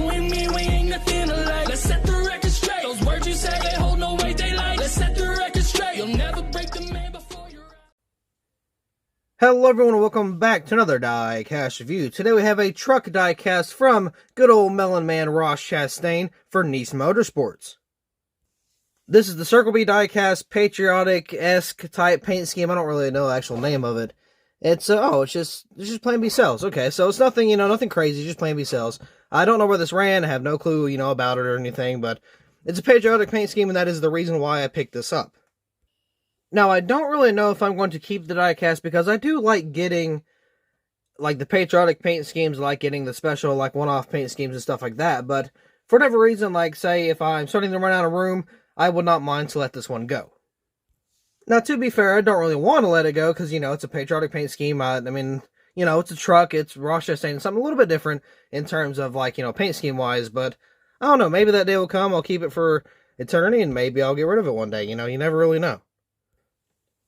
You and me, we ain't nothing alike. Let's set the record straight. Those words you say, they hold no weight, they like. Let's set the record straight. You'll never break the man before you're out. Hello everyone, and welcome back to another Diecast review. Today we have a truck diecast from good old Melon Man Ross Chastain for Nice Motorsports. This is the CircleBDiecast patriotic-esque type paint scheme. I don't really know the actual name of it. It's just Plan B cells. Okay, so it's nothing, nothing crazy, just Plan B cells. I don't know where this ran, I have no clue, about it or anything, but it's a patriotic paint scheme, and that is the reason why I picked this up. Now, I don't really know if I'm going to keep the diecast, because I do like getting, like, the patriotic paint schemes, like getting the special, like, one-off paint schemes and stuff like that, but for whatever reason, like, say, if I'm starting to run out of room, I would not mind to let this one go. Now, to be fair, I don't really want to let it go, because, it's a patriotic paint scheme. I mean, it's a truck, it's Ross Chastain, something a little bit different in terms of, like, paint scheme-wise, but I don't know, maybe that day will come, I'll keep it for eternity, and maybe I'll get rid of it one day, you never really know.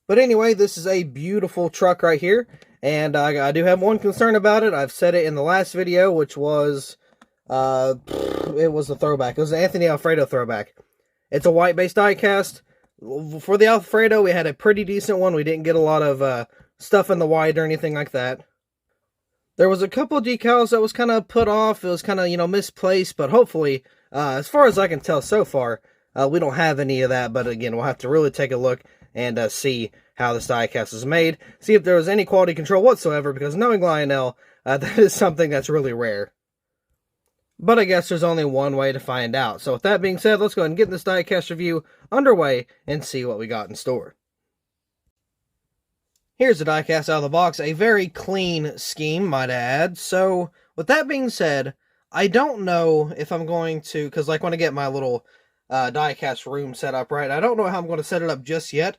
But anyway, this is a beautiful truck right here, and I do have one concern about it. I've said it in the last video, which was, it was a throwback. It was an Anthony Alfredo throwback. It's a white-based diecast. For the Alfredo, we had a pretty decent one. We didn't get a lot of stuff in the white or anything like that. There was a couple of decals that was kind of put off. It was kind of, misplaced, but hopefully, as far as I can tell so far, we don't have any of that. But again, we'll have to really take a look and see how this diecast is made. See if there was any quality control whatsoever, because knowing Lionel, that is something that's really rare. But I guess there's only one way to find out. So with that being said, let's go ahead and get this diecast review underway and see what we got in store. Here's the diecast out of the box. A very clean scheme, might I add. So with that being said, I don't know if I'm going to, because like when I get my little diecast room set up, right, I don't know how I'm going to set it up just yet.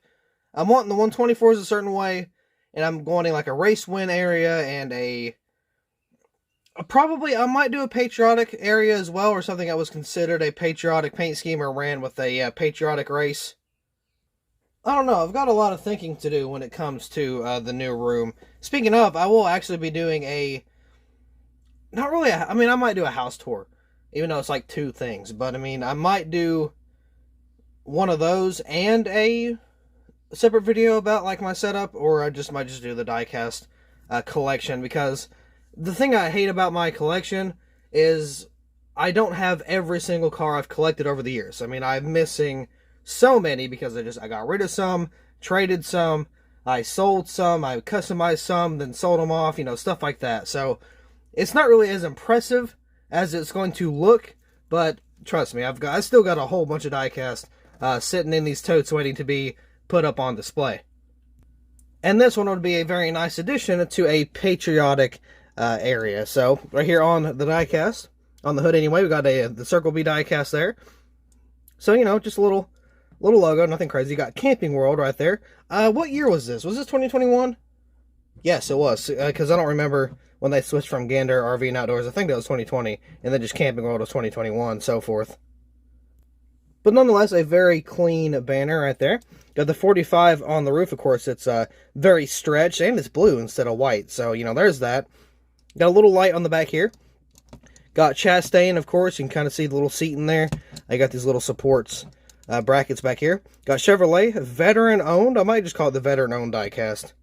I'm wanting the 124s a certain way, and I'm wanting like a race win area and probably I might do a patriotic area as well, or something that was considered a patriotic paint scheme or ran with a patriotic race. I don't know, I've got a lot of thinking to do when it comes to the new room. Speaking of, I will actually be doing I might do a house tour, even though it's like two things, but I might do one of those and a separate video about like my setup, or I might just do the diecast collection, because the thing I hate about my collection is I don't have every single car I've collected over the years. I'm missing so many because I got rid of some, traded some, I sold some, I customized some, then sold them off, stuff like that. So it's not really as impressive as it's going to look, but trust me, I still got a whole bunch of diecast sitting in these totes waiting to be put up on display. And this one would be a very nice addition to a patriotic area. So right here on the diecast, on the hood anyway, we got the CircleBDiecast there. So just a little logo, nothing crazy. You got Camping World right there. What year was this? Was this 2021? Yes, it was, because I don't remember when they switched from Gander RV and Outdoors. I think that was 2020, and then just Camping World was 2021, so forth. But nonetheless, a very clean banner right there. Got the 45 on the roof, of course. It's very stretched, and it's blue instead of white. So, there's that. Got a little light on the back here. Got Chastain, of course. You can kind of see the little seat in there. I got these little supports, brackets back here. Got Chevrolet, veteran-owned. I might just call it the veteran-owned diecast.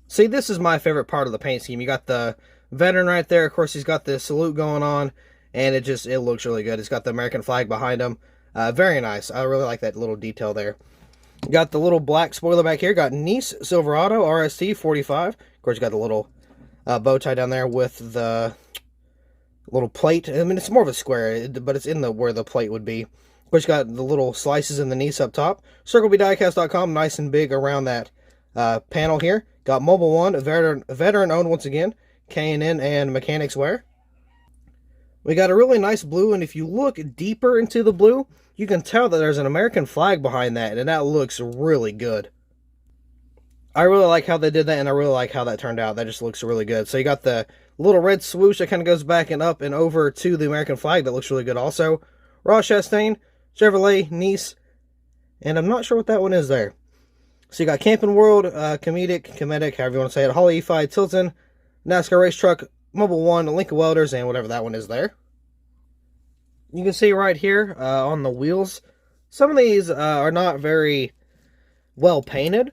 See, this is my favorite part of the paint scheme. You got the veteran right there. Of course, he's got the salute going on, and it looks really good. It's got the American flag behind him. Very nice. I really like that little detail there. Got the little black spoiler back here. Got Nice Silverado RST 45. Of course, you got the little bow tie down there with the little plate. It's more of a square, but it's in where the plate would be. Of course, you got the little slices in the Nice up top. CircleBDiecast.com, nice and big around that panel here. Got Mobile One, a veteran owned once again. K&N and Mechanics Wear. We got a really nice blue, and if you look deeper into the blue, you can tell that there's an American flag behind that, and that looks really good. I really like how they did that, and I really like how that turned out. That just looks really good. So you got the little red swoosh that kind of goes back and up and over to the American flag. That looks really good also. Ross Chastain, Chevrolet, Nice, and I'm not sure what that one is there. So you got Camping World, Comedic, however you want to say it, Holly E5, Tilton, NASCAR Race Truck, Mobile One, Lincoln Welders, and whatever that one is there. You can see right here on the wheels, some of these are not very well painted.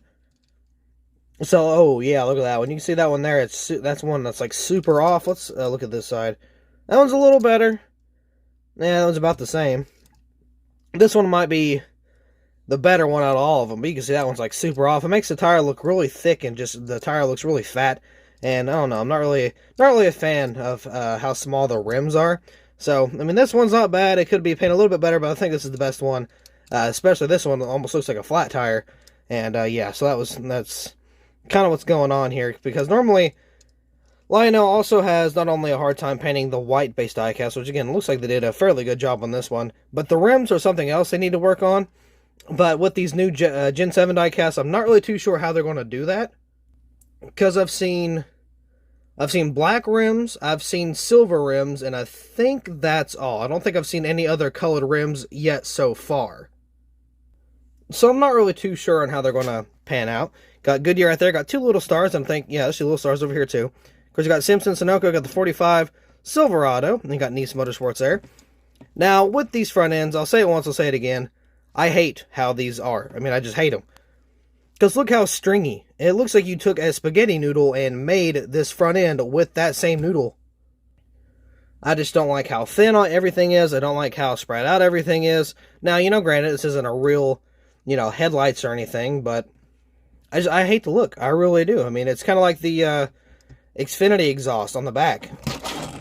So, oh yeah, look at that one. You can see that one there. That's one that's like super off. Let's look at this side. That one's a little better. Yeah, that one's about the same. This one might be the better one out of all of them, but you can see that one's like super off. It makes the tire look really thick, and just the tire looks really fat. And I don't know, I'm not really a fan of how small the rims are. So, I mean, this one's not bad. It could be painted a little bit better, but I think this is the best one. Especially this one almost looks like a flat tire. And yeah, so that's kind of what's going on here, because normally Lionel also has not only a hard time painting the white base diecast, which again looks like they did a fairly good job on this one, but the rims are something else they need to work on. But with these new Gen 7 diecasts, I'm not really too sure how they're going to do that, because I've seen black rims, I've seen silver rims, and I think that's all. I don't think I've seen any other colored rims yet so far. So I'm not really too sure on how they're going to pan out. Got Goodyear right there. Got two little stars. I'm thinking, yeah, there's two little stars over here too. Of course, you got Simpson, Sunoco, got the 45, Silverado, and you got Nice Motorsports there. Now, with these front ends, I'll say it once, I'll say it again. I hate how these are. I mean, I just hate them. Because look how stringy. It looks like you took a spaghetti noodle and made this front end with that same noodle. I just don't like how thin everything is. I don't like how spread out everything is. Now, you know, granted, this isn't a real, you know, headlights or anything, but I hate the look. I really do. I mean, it's kind of like the Xfinity exhaust on the back.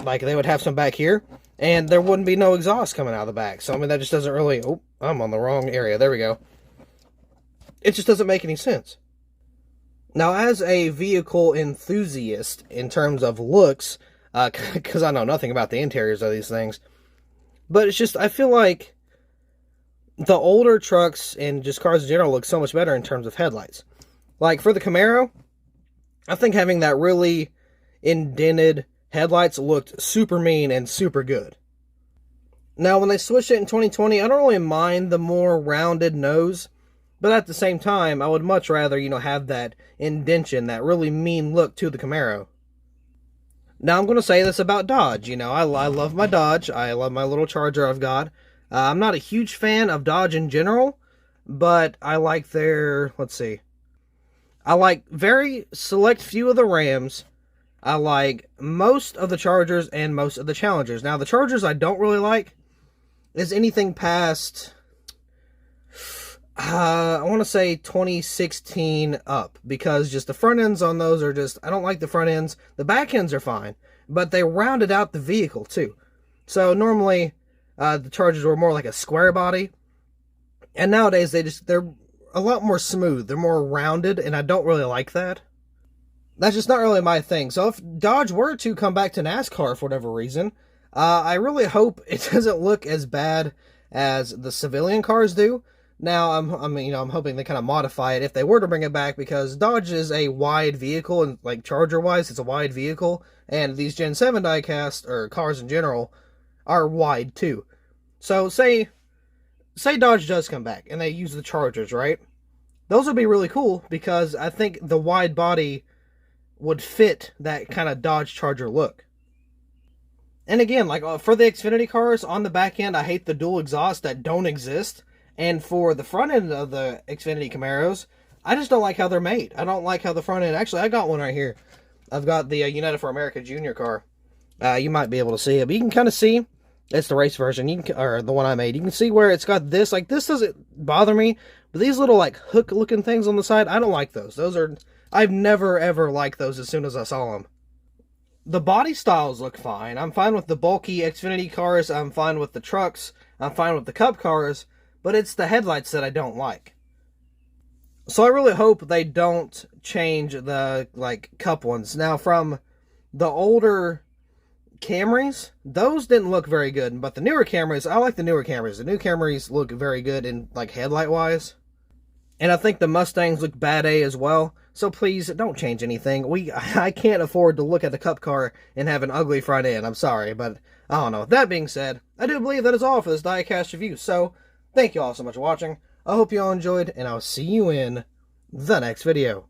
Like, they would have some back here, and there wouldn't be no exhaust coming out of the back. So, I mean, that just doesn't really... Oh, I'm on the wrong area. There we go. It just doesn't make any sense. Now, as a vehicle enthusiast in terms of looks, because I know nothing about the interiors of these things, but it's just, I feel like the older trucks and just cars in general look so much better in terms of headlights. Like, for the Camaro, I think having that really indented headlights looked super mean and super good. Now, when they switched it in 2020, I don't really mind the more rounded nose, but at the same time, I would much rather, you know, have that indentation, that really mean look to the Camaro. Now, I'm going to say this about Dodge. You know, I love my Dodge. I love my little Charger I've got. I'm not a huge fan of Dodge in general, but I like their, let's see, I like very select few of the Rams. I like most of the Chargers and most of the Challengers. Now, the Chargers I don't really like is anything past, I want to say 2016 up, because just the front ends on those are just, I don't like the front ends. The back ends are fine, but they rounded out the vehicle too. So normally, the Chargers were more like a square body, and nowadays they're a lot more smooth. They're more rounded, and I don't really like that. That's just not really my thing. So if Dodge were to come back to NASCAR for whatever reason, I really hope it doesn't look as bad as the civilian cars do. Now, I'm hoping they kind of modify it if they were to bring it back, because Dodge is a wide vehicle, and like Charger-wise, it's a wide vehicle, and these Gen 7 diecast, or cars in general, are wide too. So say Dodge does come back and they use the Chargers, right? Those would be really cool, because I think the wide body would fit that kind of Dodge Charger look. And again, like for the Xfinity cars, on the back end, I hate the dual exhaust that don't exist. And for the front end of the Xfinity Camaros, I just don't like how they're made. I don't like how the front end... Actually, I got one right here. I've got the United for America Junior car. You might be able to see it, but you can kind of see... It's the race version, or the one I made. You can see where it's got this. Like, this doesn't bother me, but these little, like, hook-looking things on the side, I don't like those. Those are... I've never, ever liked those as soon as I saw them. The body styles look fine. I'm fine with the bulky Xfinity cars. I'm fine with the trucks. I'm fine with the Cup cars. But it's the headlights that I don't like. So I really hope they don't change the, like, Cup ones. Now, from the older Camrys, those didn't look very good. But the newer Camrys, I like the newer Camrys. The new Camrys look very good in, like, headlight-wise. And I think the Mustangs look bad A as well. So please, don't change anything. I can't afford to look at the Cup car and have an ugly front end. I'm sorry, but I don't know. That being said, I do believe that is all for this diecast review. So, thank you all so much for watching. I hope you all enjoyed, and I'll see you in the next video.